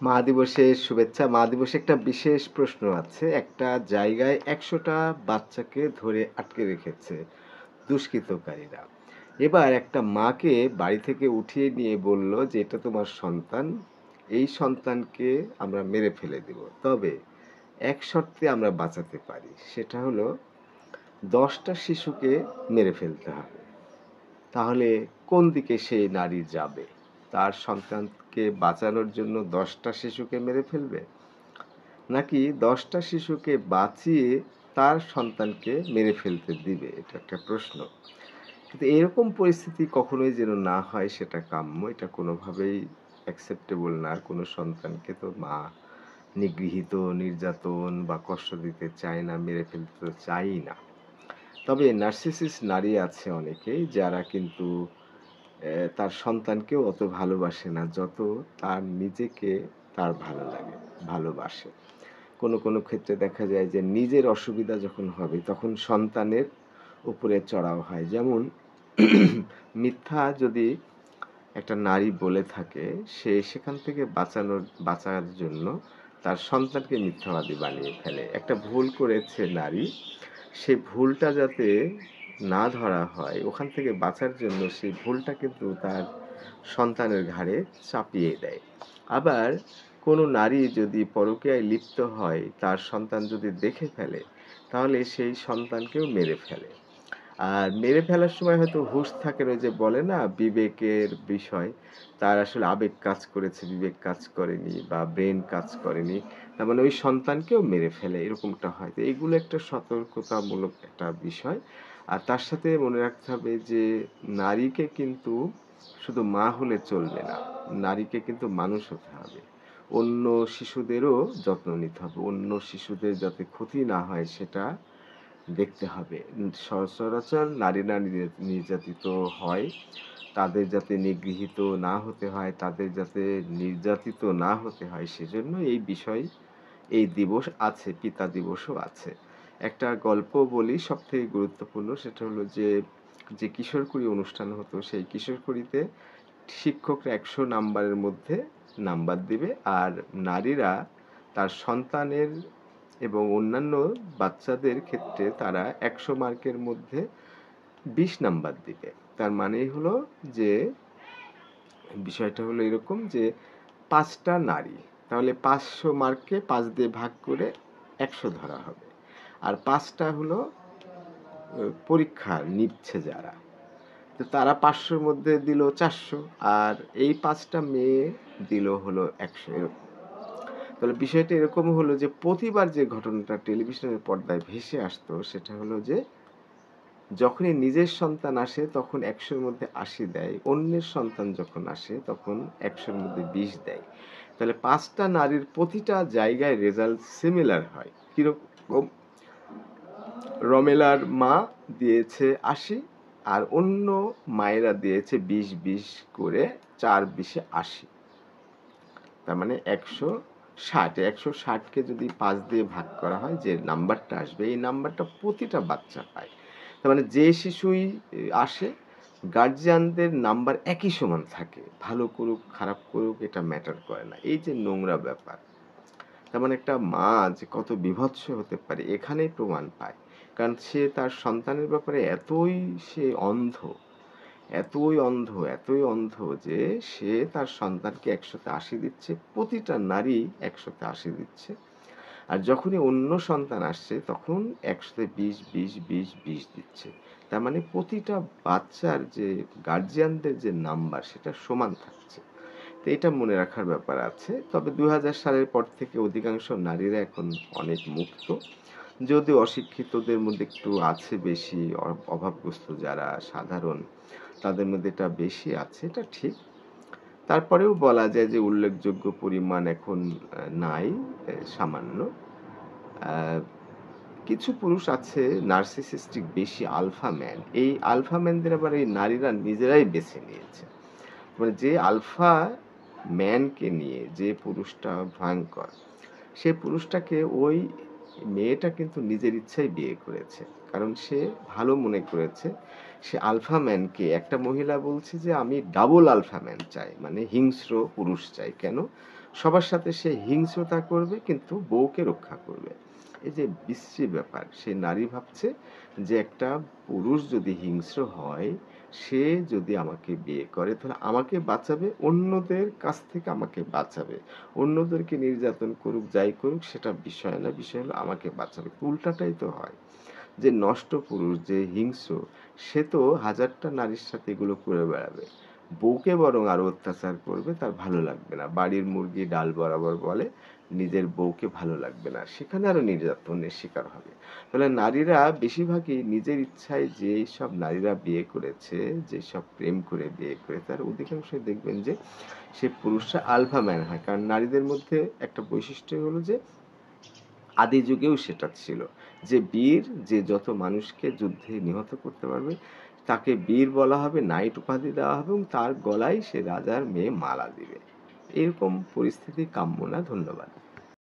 মা দিবসের শুভেচ্ছা। মা দিবসে একটা বিশেষ প্রশ্ন আছে। একটা জায়গায় ১০০টা বাচ্চাকে ধরে আটকে রেখেছে দুষ্কৃতকারীরা। এবার একটা মাকে বাড়ি থেকে উঠিয়ে নিয়ে বলল যে, "এটা তোমার সন্তান। এই সন্তানকে আমরা মেরে ফেলে দিব। তবে এক শর্তে আমরা বাঁচাতে পারি। সেটা হলো ১০ টা শিশুকে মেরে ফেলতে হবে।" তাহলে কোন দিকে সেই নারী যাবে? তার সন্তানকে বাঁচানোর জন্য ১০ টা শিশুকে মেরে ফেলবে? নাকি ১০ টা শিশুকে বাঁচিয়ে তার সন্তানকে মেরে ফেলতে দিবে? এটা একটা প্রশ্ন। কিন্তু এরকম পরিস্থিতি কখনোই যেন না হয় সেটা কাম্য। এটা কোনোভাবেই অ্যাকসেপ্টেবল না। কোনো সন্তানকে তো মা নিগৃহীত, নির্যাতন বা কষ্ট দিতে চায় না, মেরে ফেলতে তো চায়ই না। তবে নার্সিসিস্ট নারী আছে অনেকেই যারা কিন্তু তার সন্তানকেও অত ভালোবাসে না যত তার নিজেকে তার ভালো লাগে, ভালোবাসে। কোনো ক্ষেত্রে দেখা যায় যে নিজের অসুবিধা যখন হবে তখন সন্তানের উপরে চড়াও হয়। যেমন মিথ্যা যদি একটা নারী বলে থাকে, সে সেখান থেকে বাঁচার জন্য তার সন্তানকে মিথ্যাবাদী বানিয়ে ফেলে। একটা ভুল করেছে নারী, সে ভুলটা যাতে না ধরা হয়, ওখান থেকে বাঁচার জন্য সেই ভুলটা কিন্তু তার সন্তানের ঘাড়ে চাপিয়ে দেয়। আবার কোনো নারী যদি পরকীয়ায় লিপ্ত হয়, তার সন্তান যদি দেখে ফেলে, তাহলে সেই সন্তানকেও মেরে ফেলে। আর মেরে ফেলার সময় হয়তো হুঁশ থাকে না, ওই যে বলে না বিবেকের বিষয়, তার আসলে আবেগ কাজ করেছে, বিবেক কাজ করেনি বা ব্রেন কাজ করেনি। তার মানে ওই সন্তানকেও মেরে ফেলে, এরকমটা হয়। তো এগুলো একটা সতর্কতামূলক একটা বিষয়। আর তার সাথে মনে রাখতে হবে যে নারীকে কিন্তু শুধু মা হলে চলবে না। নারীকে কিন্তু মানুষ হতে হবে। অন্য শিশুদেরও যত্ন নিতে হবে। অন্য শিশুদের যাতে ক্ষতি না হয় সেটা দেখতে হবে। সচরাচর নারীরা নির্যাতিত হয়। তাদের যাতে নিগৃহীত না হতে হয়, তাদের যাতে নির্যাতিত না হতে হয় সেজন্য এই বিষয়, এই দিবস আছে, পিতা দিবসও আছে। একটা গল্প বলি সবথেকে গুরুত্বপূর্ণ, সেটা হলো যে, যে কিশোরকুড়ি অনুষ্ঠান হতো সেই কিশোরকুড়িতে শিক্ষকরা ১০০ নাম্বারের মধ্যে নাম্বার দিবে আর নারীরা তার সন্তানের এবং অন্যান্য বাচ্চাদের ক্ষেত্রে তারা ১০০ মার্কের মধ্যে ২০ নাম্বার দিবে। তার মানেই হলো যে বিষয়টা হলো এরকম যে ৫ টা নারী। তাহলে ৫০০ মার্ককে ৫ দিয়ে ভাগ করে ১০০ ধরা হবে। আর ৫ টা হলো পরীক্ষা নিচ্ছে যারা। তো তারা ৫০০ র মধ্যে দিল ৪০০ আর এই ৫ টা মেয়ে দিল হলো ১০০ এরকম। তাহলে বিষয়টা এরকম হলো যে প্রতিবার যে ঘটনাটা টেলিভিশনের পর্দায় ভেসে আসতো সেটা হলো যে যখনই নিজের সন্তান আসে তখন ১০০ র মধ্যে ৮০ দেয়। অন্যের সন্তান যখন আসে তখন ১০০ র মধ্যে ২০ দেয়। তাহলে ৫ টা নারীর প্রতিটা জায়গায় রেজাল্ট সিমিলার হয়। কিরকম? রমেলার মা দিয়েছে ৮০ আর অন্য মায়েরা দিয়েছে ২০ করে ৪ ২০ ৮০। তার মানে ১৬০। ১৬০ কে যদি ৫ দিয়ে ভাগ করা হয় যে নাম্বারটা আসবে এই নাম্বারটা প্রতিটা বাচ্চা পায়। তার মানে যে শিশুই আসে গার্জিয়ানদের নাম্বার একই সমান থাকে। ভালো করুক, খারাপ করুক এটা ম্যাটার করে না। এই যে নোংরা ব্যাপার। তার মানে একটা মা যে কত বীভৎস হতে পারে এখানেই প্রমাণ পায়। কারণ সে তার সন্তানের ব্যাপারে সে অন্ধ, এতই অন্ধ যে সে তার সন্তানকে ১০০ তে ৮০ দিচ্ছে। প্রতিটা নারী ১০০ তে ৮০ দিচ্ছে। আর যখনই অন্য সন্তান আসছে তখন ১০০ তে ২০ দিচ্ছে। তার মানে প্রতিটা বাচ্চার যে গার্ডিয়ানদের যে নাম্বার সেটা সমান থাকছে। তো এটা মনে রাখার ব্যাপার আছে। তবে ২০০০ সালের পর থেকে অধিকাংশ নারীরা এখন অনেক মুক্ত। যদিও অশিক্ষিতদের মধ্যে একটু আছে বেশি, অভাবগ্রস্ত যারা সাধারণ তাদের মধ্যে এটা বেশি আছে, এটা ঠিক। তারপরেও বলা যায় যে উল্লেখযোগ্য পরিমাণ এখন নাই, সামান্য। আ কিছু পুরুষ আছে নার্সিসিস্টিক বেশি আলফা ম্যান। এই আলফা ম্যানদের আবার এই নারীরা নিজেরাই বেছে নিয়েছে। মানে যে আলফা ম্যানকে নিয়ে যে পুরুষটা ভয়ঙ্কর, সে পুরুষটাকে ওই মেয়েটা কিন্তু নিজের ইচ্ছায় বিয়ে করেছে। কারণ সে ভালো মনে করেছে সে আলফা ম্যানকে, একটা মহিলা বলছে যে আমি ডাবল আলফা ম্যান চাই। মানে হিংস্র পুরুষ চাই। কেন? সবার সাথে সে হিংস্রতা করবে কিন্তু বউকে রক্ষা করবে। এই যে বিশ্রী ব্যাপার, সে নারী ভাবছে যে একটা পুরুষ যদি হিংস্র হয়, সে যদি আমাকে বিয়ে করে তাহলে আমাকে বাঁচাবে, অন্যদের কাছ থেকে আমাকে বাঁচাবে। অন্যদেরকে নির্যাতন করুক, যাই করুক সেটা বিষয় না। বিষয় হলো আমাকে বাঁচাবে। উল্টাটাই তো হয়। যে নষ্ট পুরুষ, যে হিংস্র, সে তো হাজারটা নারীর সাথে এগুলো করে বেড়াবে। বউকে বরং আরো অত্যাচার করবে, তার ভালো লাগবে না। বাড়ির মুরগি ডাল বরাবর বলে, নিজের বউকে ভালো লাগবে না। সেখানে আরো নির্যাতনের শিকার হবে। তাহলে নারীরা বেশিরভাগই নিজের ইচ্ছায় যেসব নারীরা বিয়ে করেছে, যেসব প্রেম করে বিয়ে করে, তার অধিকাংশই দেখবেন যে সে পুরুষরা আলফা ম্যান হয়। কারণ নারীদের মধ্যে একটা বৈশিষ্ট্য হলো যে আদি যুগেও সেটা ছিল যে বীর, যে যত মানুষকে যুদ্ধে নিহত করতে পারবে তাকে বীর বলা হবে, নাইট উপাধি দেওয়া হবে এবং তার গলায় সে রাজার মেয়ে মালা দিবে। এরকম পরিস্থিতি কাম্য না। ধন্যবাদ।